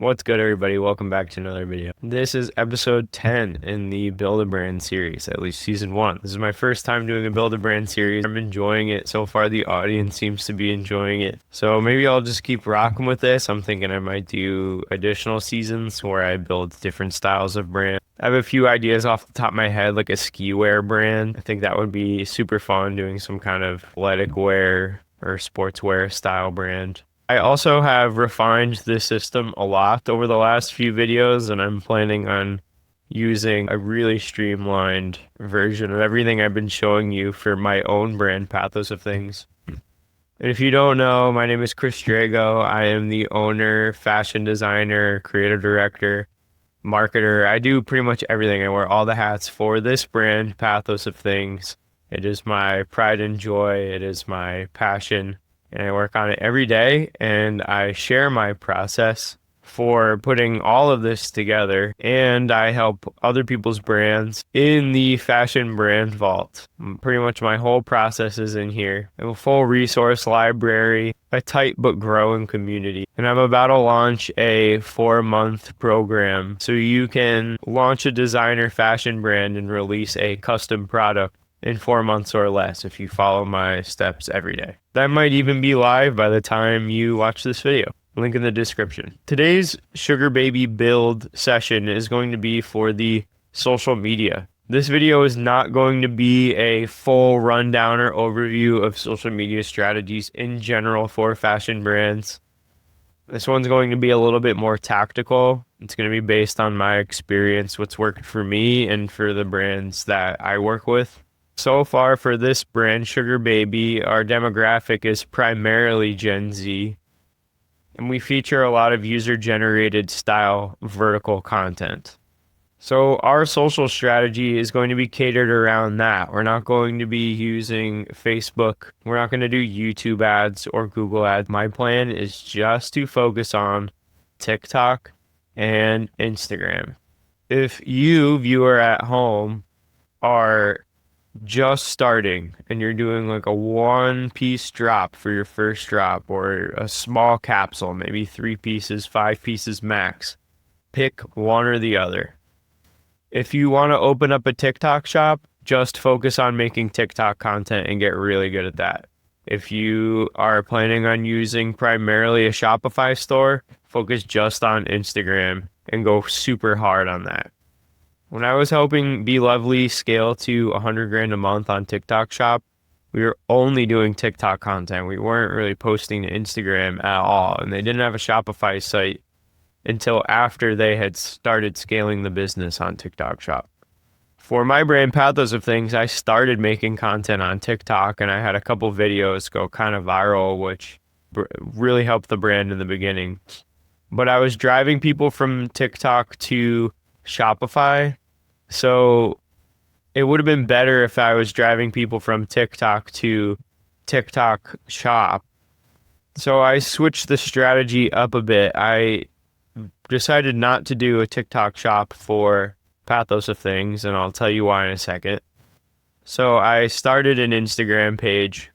What's good, everybody? Welcome back to another video. This is episode 10 in the Build a Brand series, at least season 1. This is my first time doing a Build a Brand series. I'm enjoying it. So far, the audience seems to be enjoying it. So maybe I'll just keep rocking with this. I'm thinking I might do additional seasons where I build different styles of brand. I have a few ideas off the top of my head, like a ski wear brand. I think that would be super fun, doing some kind of athletic wear or sportswear style brand. I also have refined this system a lot over the last few videos, and I'm planning on using a really streamlined version of everything I've been showing you for my own brand, Pathos of Things. And if you don't know, my name is Chris Drago. I am the owner, fashion designer, creative director, marketer. I do pretty much everything. I wear all the hats for this brand, Pathos of Things. It is my pride and joy. It is my passion. And I work on it every day, and I share my process for putting all of this together, and I help other people's brands in the fashion brand vault. Pretty much my whole process is in here. I have a full resource library, a tight but growing community, and I'm about to launch a 4-month program so you can launch a designer fashion brand and release a custom product in 4 months or less if you follow my steps every day. That might even be live by the time you watch this video. Link in the description. Today's Sugar Baby build session is going to be for the social media. This video is not going to be a full rundown or overview of social media strategies in general for fashion brands. This one's going to be a little bit more tactical. It's going to be based on my experience, what's worked for me and for the brands that I work with. So far for this brand, Sugar Baby, our demographic is primarily Gen Z, and we feature a lot of user-generated style vertical content. So our social strategy is going to be catered around that. We're not going to be using Facebook. We're not going to do YouTube ads or Google ads. My plan is just to focus on TikTok and Instagram. If you, viewer at home, are just starting and you're doing like a 1-piece drop for your first drop or a small capsule, maybe 3 pieces, 5 pieces max, pick one or the other. If you want to open up a TikTok shop, just focus on making TikTok content and get really good at that. If you are planning on using primarily a Shopify store, focus just on Instagram and go super hard on that. When I was helping Be Lovely scale to 100 grand a month on TikTok shop, we were only doing TikTok content. We weren't really posting to Instagram at all. And they didn't have a Shopify site until after they had started scaling the business on TikTok shop. For my brand, Pathos of Things, I started making content on TikTok, and I had a couple videos go kind of viral, which really helped the brand in the beginning. But I was driving people from TikTok to Shopify. So it would have been better if I was driving people from TikTok to TikTok shop. So I switched the strategy up a bit. I decided not to do a TikTok shop for Pathos of Things, and I'll tell you why in a second. So I started an Instagram page.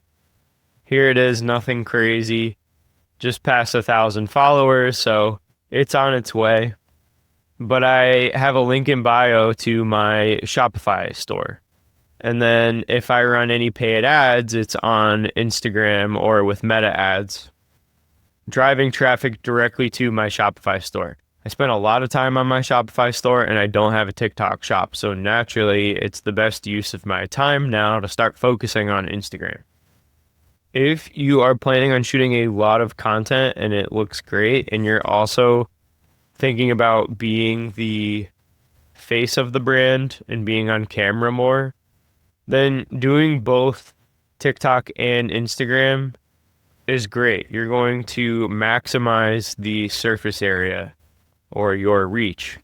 Here it is, nothing crazy, just past 1,000 followers, so it's on its way. But I have a link in bio to my Shopify store. And then if I run any paid ads, it's on Instagram or with Meta ads, driving traffic directly to my Shopify store. I spend a lot of time on my Shopify store, and I don't have a TikTok shop. So naturally, it's the best use of my time now to start focusing on Instagram. If you are planning on shooting a lot of content and it looks great, and you're also thinking about being the face of the brand and being on camera more, then doing both TikTok and Instagram is great. You're going to maximize the surface area or your reach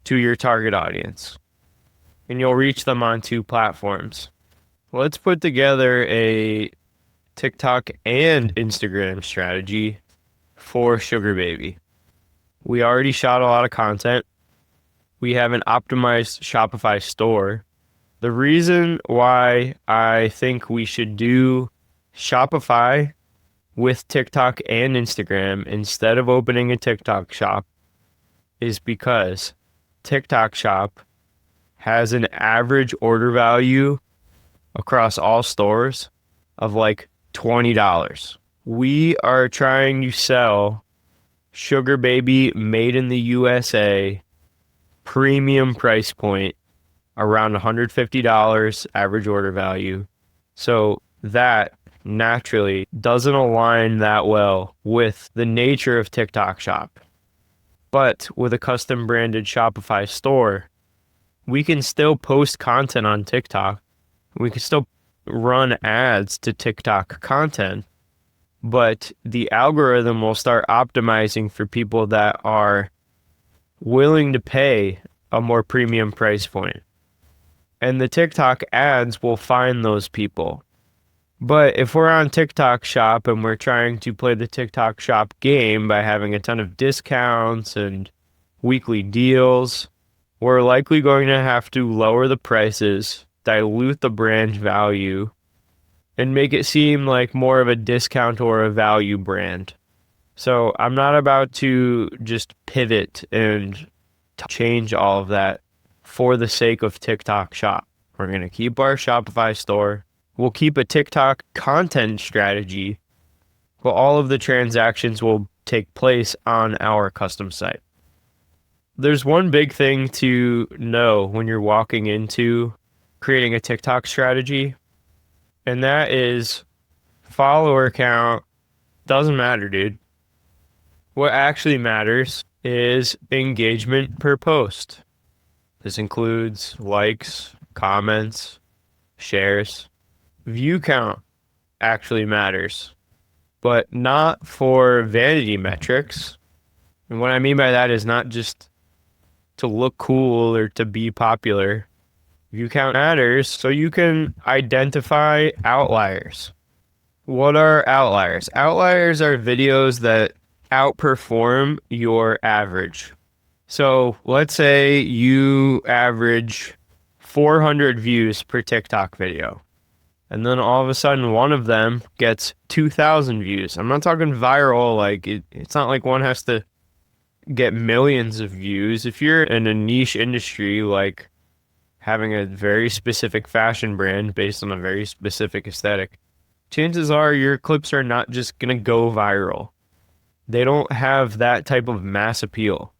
to your target audience, and you'll reach them on 2 platforms. Let's put together a TikTok and Instagram strategy for Sugar Baby. We already shot a lot of content. We have an optimized Shopify store. The reason why I think we should do Shopify with TikTok and Instagram instead of opening a TikTok shop is because TikTok Shop has an average order value across all stores of like $20. We are trying to sell Sugar Baby made in the USA premium price point around $150 average order value. So that naturally doesn't align that well with the nature of TikTok Shop. But with a custom branded Shopify store, we can still post content on TikTok. We can still run ads to TikTok content, but the algorithm will start optimizing for people that are willing to pay a more premium price point. And the TikTok ads will find those people. But if we're on TikTok Shop and we're trying to play the TikTok Shop game by having a ton of discounts and weekly deals, we're likely going to have to lower the prices, dilute the brand value, and make it seem like more of a discount or a value brand. So I'm not about to just pivot and change all of that for the sake of TikTok Shop. We're going to keep our Shopify store. We'll keep a TikTok content strategy, but all of the transactions will take place on our custom site. There's one big thing to know when you're walking into creating a TikTok strategy, and that is follower count doesn't matter, dude. What actually matters is engagement per post. This includes likes, comments, shares. View count actually matters, but not for vanity metrics. And what I mean by that is not just to look cool or to be popular. View count matters so you can identify outliers. What are outliers? Outliers are videos that outperform your average. So let's say you average 400 views per TikTok video. And then all of a sudden one of them gets 2,000 views. I'm not talking viral, like it's not like one has to get millions of views. If you're in a niche industry, like having a very specific fashion brand based on a very specific aesthetic, chances are your clips are not just going to go viral. They don't have that type of mass appeal.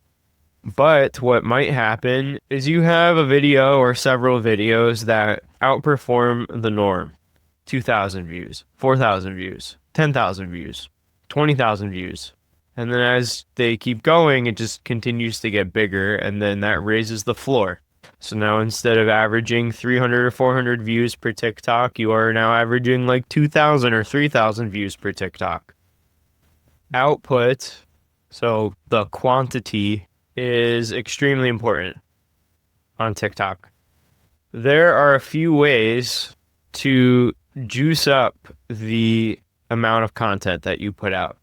But what might happen is you have a video or several videos that outperform the norm. 2,000 views, 4,000 views, 10,000 views, 20,000 views. And then as they keep going, it just continues to get bigger, and then that raises the floor. So now instead of averaging 300 or 400 views per TikTok, you are now averaging like 2,000 or 3,000 views per TikTok. Output, so the quantity, is extremely important on TikTok. There are a few ways to juice up the amount of content that you put out.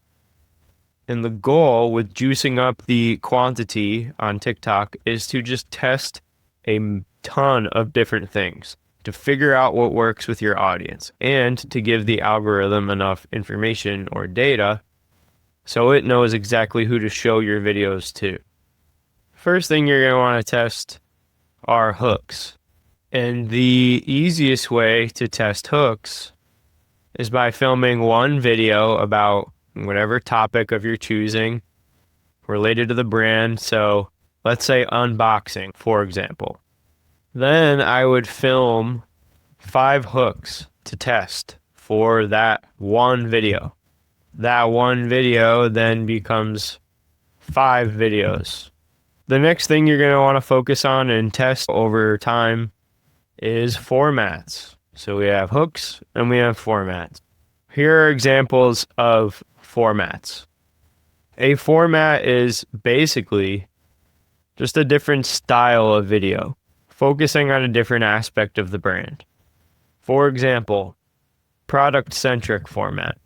And the goal with juicing up the quantity on TikTok is to just test a ton of different things to figure out what works with your audience and to give the algorithm enough information or data so it knows exactly who to show your videos to. First thing you're going to want to test are hooks. And the easiest way to test hooks is by filming one video about whatever topic of your choosing related to the brand. So let's say unboxing, for example. Then I would film 5 hooks to test for that one video. That one video then becomes 5 videos. The next thing you're going to want to focus on and test over time is formats. So we have hooks and we have formats. Here are examples of formats. A format is basically just a different style of video, focusing on a different aspect of the brand. For example, product-centric format,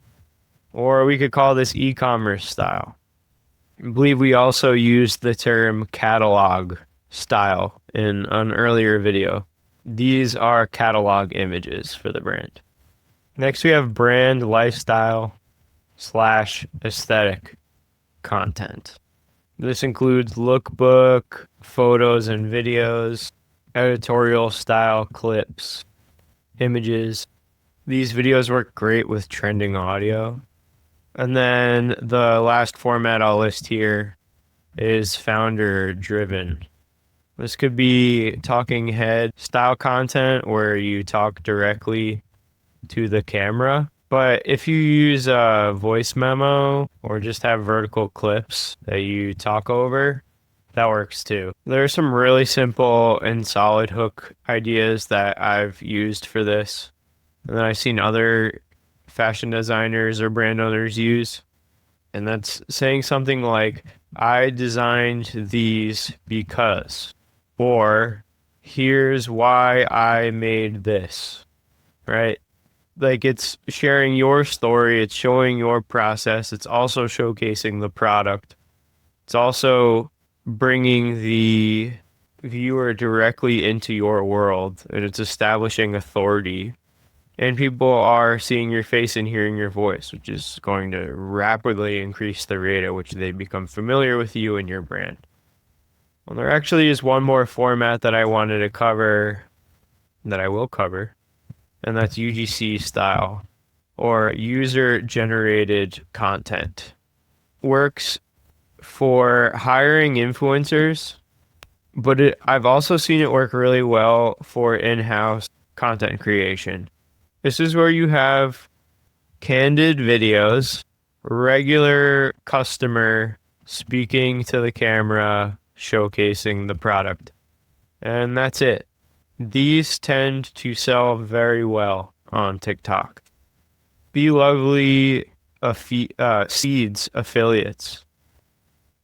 or we could call this e-commerce style. I believe we also used the term catalog style in an earlier video. These are catalog images for the brand. Next, we have brand lifestyle / aesthetic content. This includes lookbook, photos and videos, editorial style clips, images. These videos work great with trending audio. And then the last format I'll list here is founder driven. This could be talking head style content where you talk directly to the camera. But if you use a voice memo or just have vertical clips that you talk over, that works too. There are some really simple and solid hook ideas that I've used for this, and that I've seen other fashion designers or brand owners use. And that's saying something like, I designed these because, or here's why I made this, right? Like, it's sharing your story, it's showing your process, it's also showcasing the product. It's also bringing the viewer directly into your world, and it's establishing authority. And people are seeing your face and hearing your voice, which is going to rapidly increase the rate at which they become familiar with you and your brand. Well, there actually is one more format that I wanted to cover, that I will cover, and that's UGC style, or user-generated content. Works for hiring influencers, but I've also seen it work really well for in-house content creation. This is where you have candid videos, regular customer speaking to the camera, showcasing the product, and that's it. These tend to sell very well on TikTok. Be Lovely seeds affiliates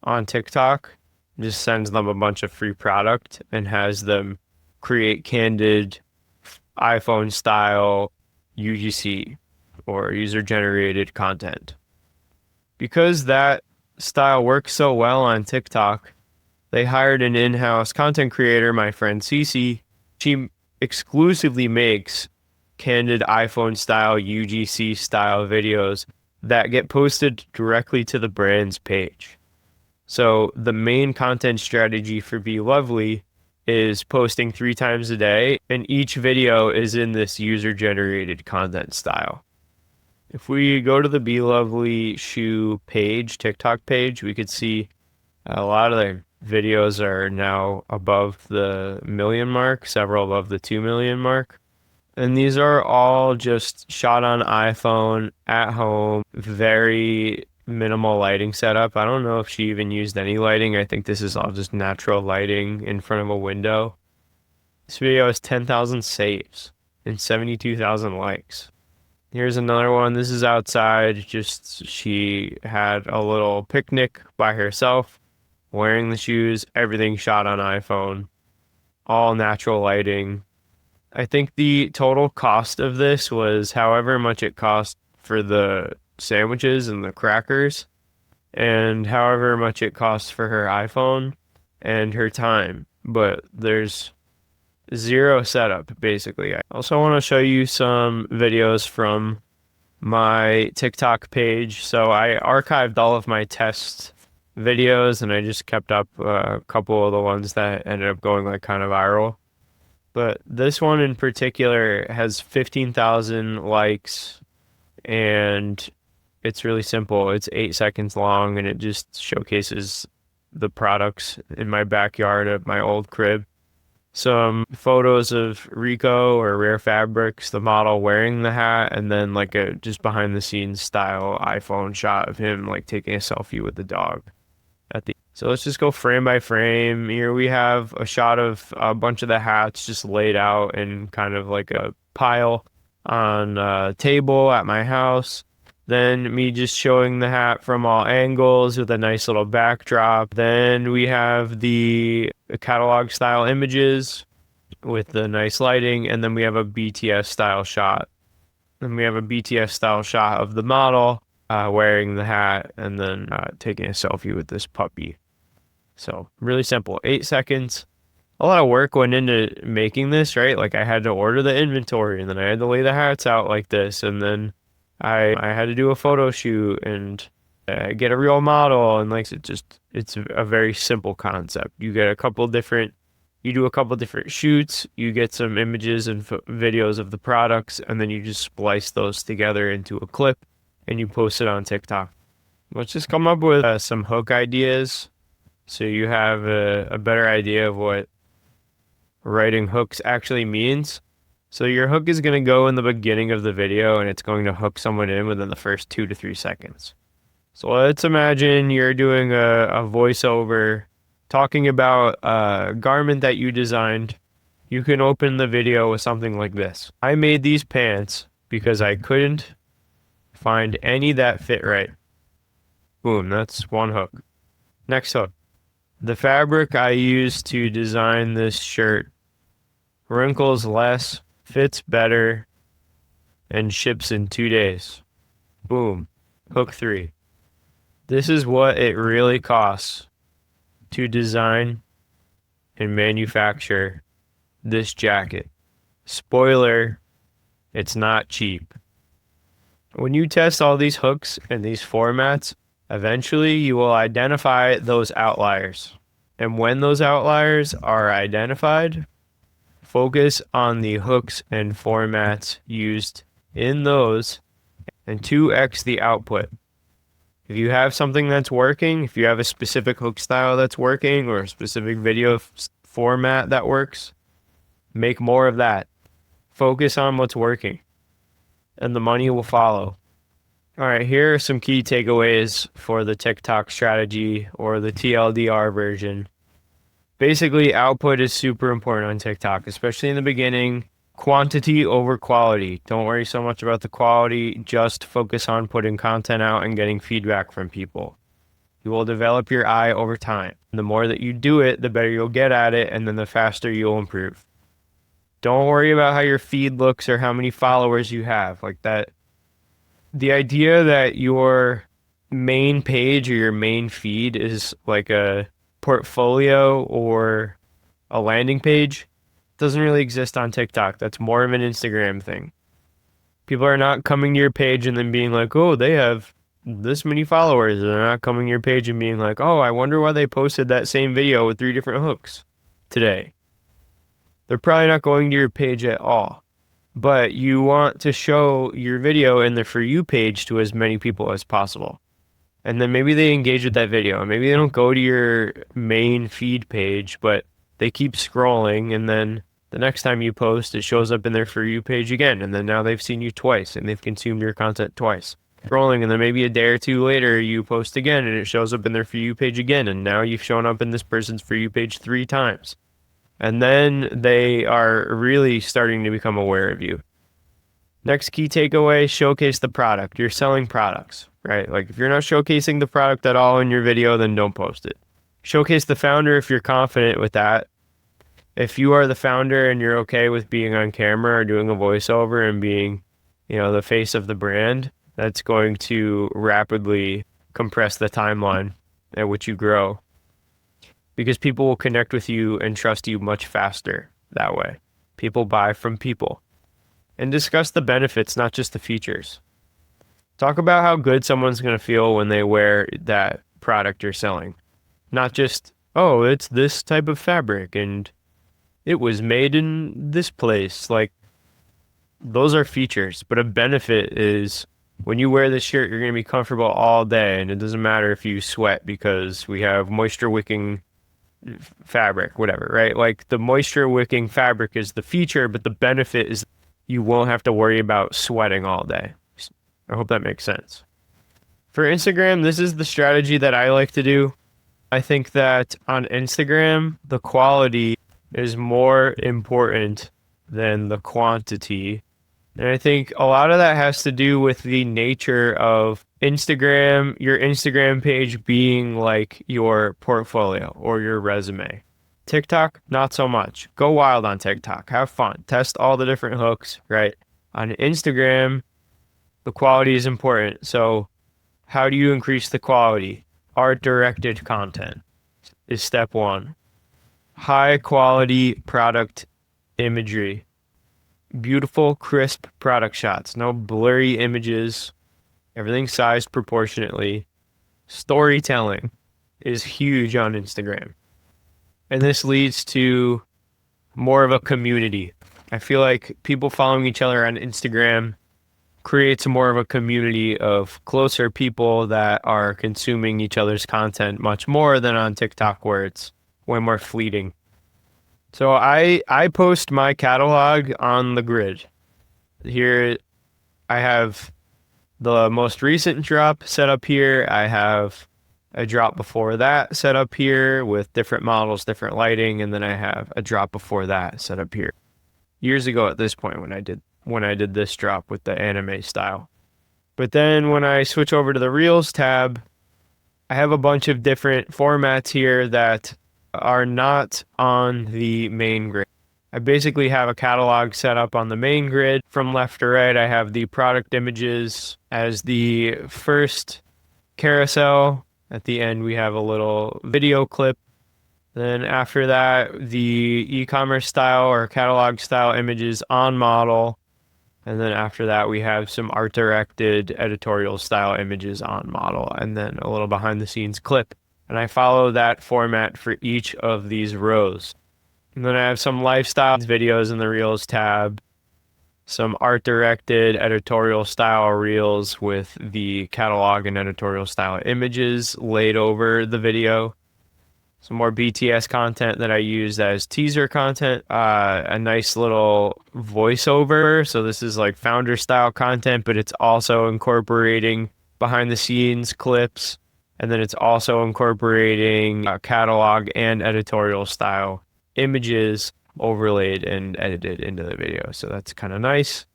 on TikTok, just sends them a bunch of free product and has them create candid iPhone style UGC or user generated content. Because that style works so well on TikTok, they hired an in-house content creator, my friend Cece. She exclusively makes candid iPhone style UGC style videos that get posted directly to the brand's page. So the main content strategy for Be Lovely is posting 3 times a day, and each video is in this user-generated content style. If we go to the Be Lovely shoe page, TikTok page, we could see a lot of their videos are now above the million mark, several above the 2 million mark. And these are all just shot on iPhone at home, very minimal lighting setup. I don't know if she even used any lighting. I think this is all just natural lighting in front of a window. This video has 10,000 saves and 72,000 likes. Here's another one. This is outside. Just she had a little picnic by herself, wearing the shoes, everything shot on iPhone, all natural lighting. I think the total cost of this was however much it cost for the sandwiches and the crackers, and however much it costs for her iPhone and her time. But there's zero setup, basically. I also want to show you some videos from my TikTok page. So I archived all of my test videos, and I just kept up a couple of the ones that ended up going like kind of viral. But this one in particular has 15,000 likes, and it's really simple. It's 8 seconds long, and it just showcases the products in my backyard at my old crib. Some photos of Rico or Rare Fabrics, the model wearing the hat, and then like a just behind the scenes style iPhone shot of him like taking a selfie with the dog at the. So let's just go frame by frame. Here we have a shot of a bunch of the hats just laid out in kind of like a pile on a table at my house. Then me just showing the hat from all angles with a nice little backdrop. Then we have the catalog style images with the nice lighting. And then we have a BTS style shot. Then we have a BTS style shot of the model wearing the hat and then taking a selfie with this puppy. So really simple, 8 seconds. A lot of work went into making this, right? Like I had to order the inventory, and then I had to lay the hats out like this, and then I had to do a photo shoot and get a real model, and like It's a very simple concept. You do a couple different shoots, you get some images and videos of the products, and then you just splice those together into a clip and you post it on TikTok. Let's just come up with some hook ideas so you have a better idea of what writing hooks actually means. So your hook is going to go in the beginning of the video and it's going to hook someone in within the first 2 to 3 seconds. So let's imagine you're doing a voiceover talking about a garment that you designed. You can open the video with something like this. I made these pants because I couldn't find any that fit right. Boom, that's one hook. Next hook. The fabric I used to design this shirt wrinkles less, fits better, and ships in 2 days. Boom. Hook 3. This is what it really costs to design and manufacture this jacket. Spoiler, it's not cheap. When you test all these hooks and these formats, eventually you will identify those outliers. And when those outliers are identified, focus on the hooks and formats used in those and 2x the output. If you have something that's working, if you have a specific hook style that's working or a specific video format that works, make more of that. Focus on what's working and the money will follow. All right, here are some key takeaways for the TikTok strategy or the TLDR version. Basically, output is super important on TikTok, especially in the beginning. Quantity over quality. Don't worry so much about the quality. Just focus on putting content out and getting feedback from people. You will develop your eye over time. The more that you do it, the better you'll get at it, and then the faster you'll improve. Don't worry about how your feed looks or how many followers you have. Like that. The idea that your main page or your main feed is like a portfolio or a landing page doesn't really exist on TikTok. That's more of an Instagram thing. People are not coming to your page and then being like, oh, they have this many followers. And they're not coming to your page and being like, oh, I wonder why they posted that same video with 3 different hooks today. They're probably not going to your page at all. But you want to show your video in the For You page to as many people as possible. And then maybe they engage with that video. Maybe they don't go to your main feed page, but they keep scrolling, and then the next time you post, it shows up in their For You page again, and then now they've seen you twice, and they've consumed your content twice. Scrolling, and then maybe a day or two later, you post again, and it shows up in their For You page again, and now you've shown up in this person's For You page 3 times. And then they are really starting to become aware of you. Next key takeaway, showcase the product. You're selling products, right? Like if you're not showcasing the product at all in your video, then don't post it. Showcase the founder if you're confident with that. If you are the founder and you're okay with being on camera or doing a voiceover and being, the face of the brand, that's going to rapidly compress the timeline at which you grow. Because people will connect with you and trust you much faster that way. People buy from people. And discuss the benefits, not just the features. Talk about how good someone's going to feel when they wear that product you're selling. Not just, oh, it's this type of fabric and it was made in this place. Like, those are features, but a benefit is when you wear this shirt, you're going to be comfortable all day, and it doesn't matter if you sweat because we have moisture wicking fabric, whatever, right? Like the moisture wicking fabric is the feature, but the benefit is you won't have to worry about sweating all day. I hope that makes sense. For Instagram, this is the strategy that I like to do. I think that on Instagram, the quality is more important than the quantity. And I think a lot of that has to do with the nature of Instagram, your Instagram page being like your portfolio or your resume. TikTok, not so much. Go wild on TikTok. Have fun. Test all the different hooks, right? On Instagram, the quality is important. So how do you increase the quality? Art-directed content is step 1. High quality product imagery. Beautiful, crisp product shots. No blurry images. Everything sized proportionately. Storytelling is huge on Instagram. And this leads to more of a community. I feel like people following each other on Instagram creates more of a community of closer people that are consuming each other's content much more than on TikTok, where it's way more fleeting. So I post my catalog on the grid. Here I have the most recent drop set up here. I have a drop before that set up here with different models, different lighting, and then I have a drop before that set up here. Years ago at this point when I did this drop with the anime style. But then when I switch over to the Reels tab, I have a bunch of different formats here that are not on the main grid. I basically have a catalog set up on the main grid. From left to right, I have the product images as the first carousel. At the end, we have a little video clip. Then after that, the e-commerce style or catalog style images on model. And then after that, we have some art directed editorial style images on model, and then a little behind the scenes clip. And I follow that format for each of these rows. And then I have some lifestyle videos in the Reels tab, some art directed editorial style Reels with the catalog and editorial style images laid over the video. Some more BTS content that I use as teaser content, a nice little voiceover. So this is like founder style content, but it's also incorporating behind the scenes clips. And then it's also incorporating catalog and editorial style images overlaid and edited into the video. So that's kind of nice.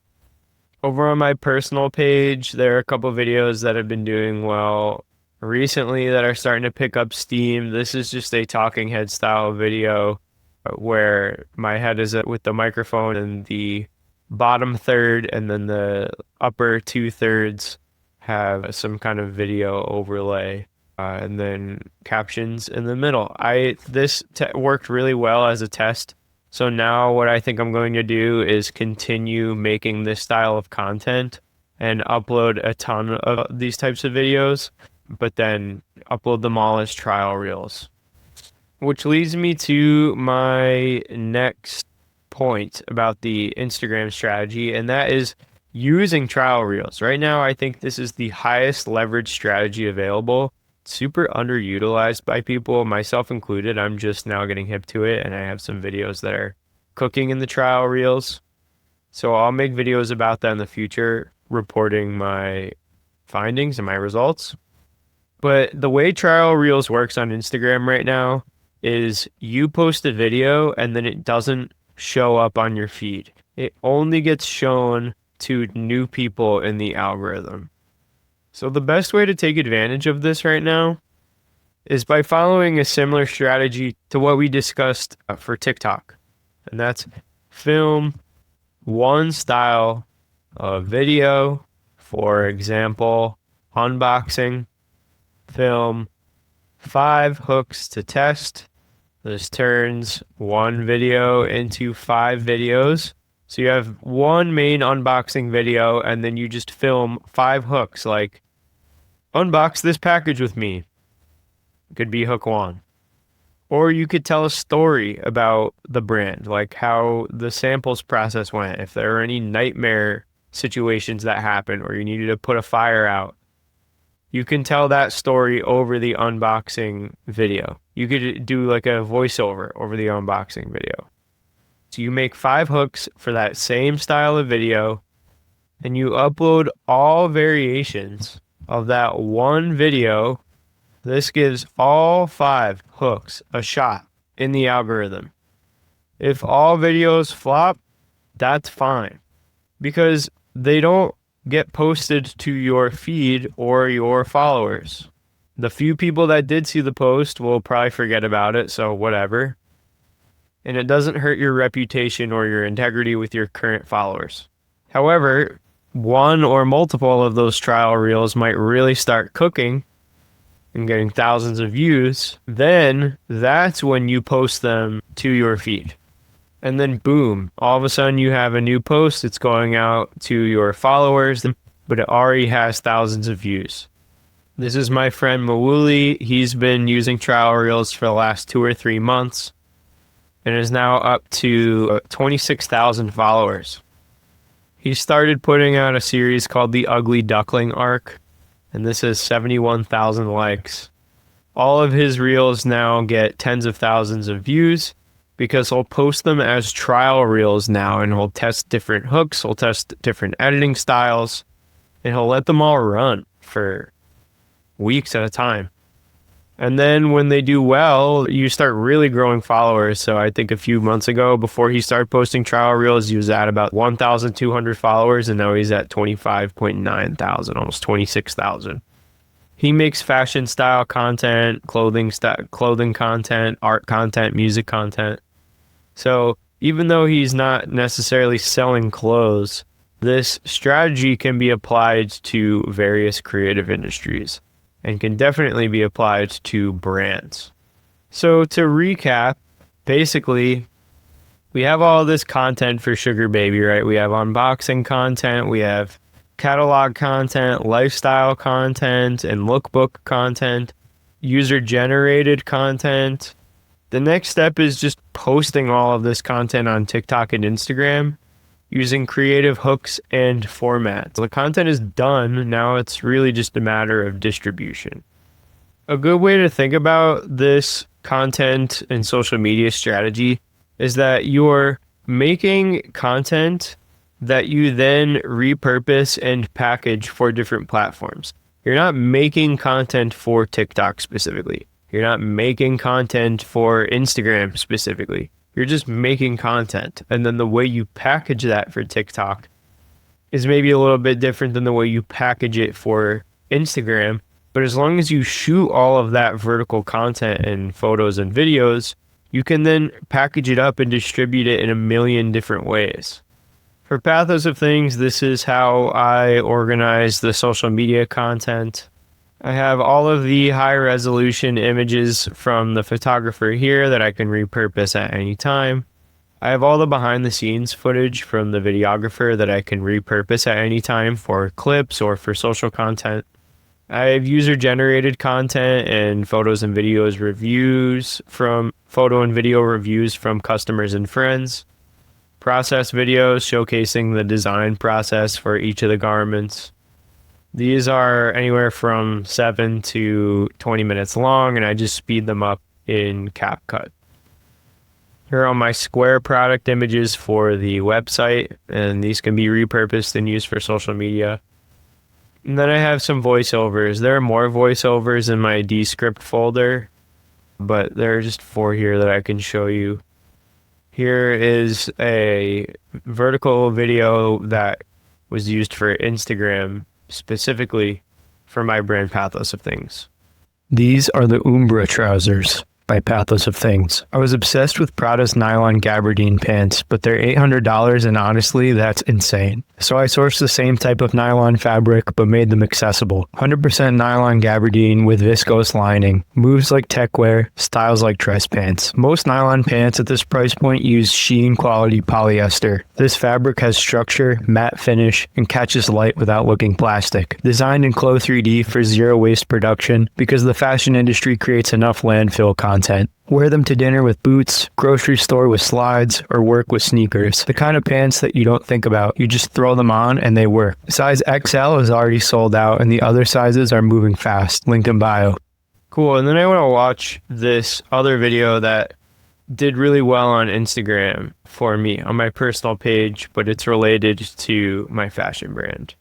Over on my personal page, there are a couple videos that have been doing well recently that are starting to pick up steam. This is just a talking head style video where my head is with the microphone and the bottom third, and then the upper 2/3 have some kind of video overlay, and then captions in the middle. This worked really well as a test. So now what I think I'm going to do is continue making this style of content and upload a ton of these types of videos, but then upload them all as trial reels. Which leads me to my next point about the Instagram strategy, and that is using trial reels. Right now, I think this is the highest leverage strategy available. Super underutilized by people, myself included. I'm just now getting hip to it, and I have some videos that are cooking in the trial reels. So I'll make videos about that in the future, reporting my findings and my results. But the way trial reels works on Instagram right now is you post a video and then it doesn't show up on your feed. It only gets shown to new people in the algorithm. So the best way to take advantage of this right now is by following a similar strategy to what we discussed for TikTok. And that's film one style of video, for example, unboxing. Film 5 hooks to test. This turns one video into 5 videos. So you have one main unboxing video, and then you just film 5 hooks, like unbox this package with me. Could be hook 1. Or you could tell a story about the brand, like how the samples process went, if there are any nightmare situations that happen, or you needed to put a fire out. You can tell that story over the unboxing video. You could do like a voiceover over the unboxing video. So you make 5 hooks for that same style of video, and you upload all variations of that one video. This gives all 5 hooks a shot in the algorithm. If all videos flop, that's fine, because they don't get posted to your feed or your followers. The few people that did see the post will probably forget about it, so whatever. And it doesn't hurt your reputation or your integrity with your current followers. However, one or multiple of those trial reels might really start cooking and getting thousands of views. Then that's when you post them to your feed. And then boom, all of a sudden you have a new post. It's going out to your followers, but it already has thousands of views. This is my friend Mawuli. He's been using trial reels for the last 2 or 3 months and is now up to 26,000 followers. He started putting out a series called The Ugly Duckling Arc, and this has 71,000 likes. All of his reels now get tens of thousands of views because he'll post them as trial reels now, and he'll test different hooks, he'll test different editing styles, and he'll let them all run for weeks at a time. And then when they do well, you start really growing followers. So I think a few months ago, before he started posting trial reels, he was at about 1,200 followers, and now he's at 25.9 thousand, almost 26,000. He makes fashion style content, clothing content, art content, music content. So even though he's not necessarily selling clothes, this strategy can be applied to various creative industries and can definitely be applied to brands. So to recap, basically, we have all this content for Sugar Baby, right? We have unboxing content, we have catalog content, lifestyle content, and lookbook content, user-generated content. The next step is just posting all of this content on TikTok and Instagram using creative hooks and formats. The content is done. Now it's really just a matter of distribution. A good way to think about this content and social media strategy is that you're making content that you then repurpose and package for different platforms. You're not making content for TikTok specifically. You're not making content for Instagram specifically. You're just making content. And then the way you package that for TikTok is maybe a little bit different than the way you package it for Instagram. But as long as you shoot all of that vertical content and photos and videos, you can then package it up and distribute it in a million different ways. For Pathos of Things, this is how I organize the social media content. I have all of the high resolution images from the photographer here that I can repurpose at any time. I have all the behind the scenes footage from the videographer that I can repurpose at any time for clips or for social content. I have user generated content and photos and videos reviews from photo and video reviews from customers and friends. Process videos showcasing the design process for each of the garments. These are anywhere from 7 to 20 minutes long, and I just speed them up in CapCut. Here are my square product images for the website, and these can be repurposed and used for social media. And then I have some voiceovers. There are more voiceovers in my Descript folder, but there are just 4 here that I can show you. Here is a vertical video that was used for Instagram specifically for my brand Pathos of Things. These are the Umbra trousers by Pathos of Things. I was obsessed with Prada's nylon gabardine pants, but they're $800 and honestly, that's insane. So I sourced the same type of nylon fabric, but made them accessible. 100% nylon gabardine with viscose lining. Moves like techwear, styles like dress pants. Most nylon pants at this price point use sheen quality polyester. This fabric has structure, matte finish, and catches light without looking plastic. Designed in Clo 3D for zero waste production because the fashion industry creates enough landfill content. Wear them to dinner with boots, grocery store with slides, or work with sneakers. The kind of pants that you don't think about. You just throw them on and they work. Size XL is already sold out and the other sizes are moving fast. Link in bio. Cool, and then I want to watch this other video that did really well on Instagram for me on my personal page, but it's related to my fashion brand.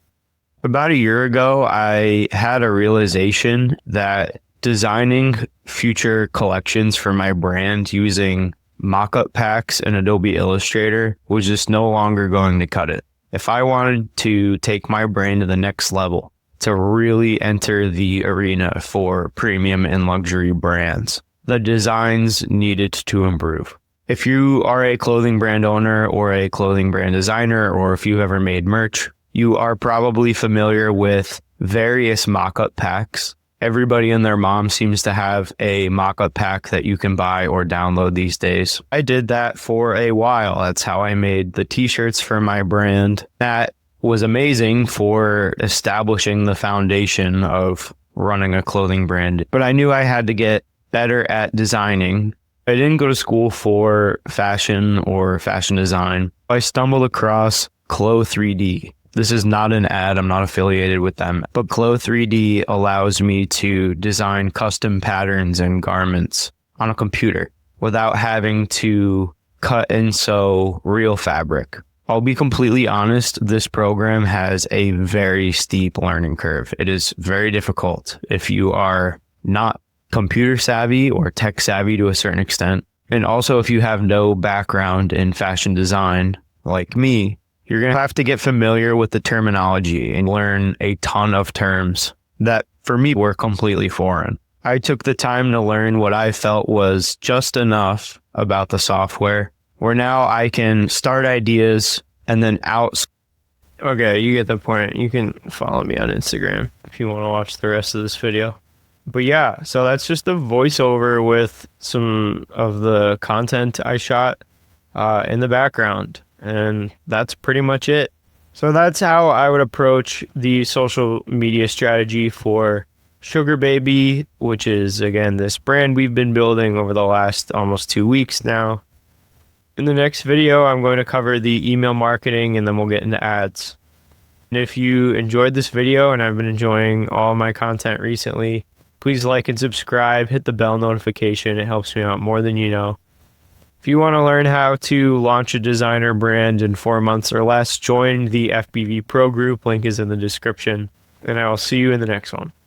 About a year ago, I had a realization that designing future collections for my brand using mock-up packs and Adobe Illustrator was just no longer going to cut it. If I wanted to take my brand to the next level, to really enter the arena for premium and luxury brands, the designs needed to improve. If you are a clothing brand owner or a clothing brand designer, or if you ever made merch, you are probably familiar with various mock-up packs. Everybody and their mom seems to have a mock-up pack that you can buy or download these days. I did that for a while. That's how I made the t-shirts for my brand. That was amazing for establishing the foundation of running a clothing brand, but I knew I had to get better at designing. I didn't go to school for fashion or fashion design. I stumbled across Clo 3D. This is not an ad. I'm not affiliated with them, but Clo 3D allows me to design custom patterns and garments on a computer without having to cut and sew real fabric. I'll be completely honest, this program has a very steep learning curve. It is very difficult if you are not computer savvy or tech savvy to a certain extent. And also if you have no background in fashion design like me, you're going to have to get familiar with the terminology and learn a ton of terms that for me were completely foreign. I took the time to learn what I felt was just enough about the software where now I can start ideas and then Okay, you get the point. You can follow me on Instagram if you want to watch the rest of this video. But yeah, so that's just a voiceover with some of the content I shot in the background. And that's pretty much it. So that's how I would approach the social media strategy for Sugar Baby, which is, again, this brand we've been building over the last almost 2 weeks now. In the next video, I'm going to cover the email marketing and then we'll get into ads. And if you enjoyed this video, and I've been enjoying all my content recently, please like and subscribe, hit the bell notification. It helps me out more than you know. If you want to learn how to launch a designer brand in 4 months or less, join the FBV Pro group. Link is in the description. And I will see you in the next one.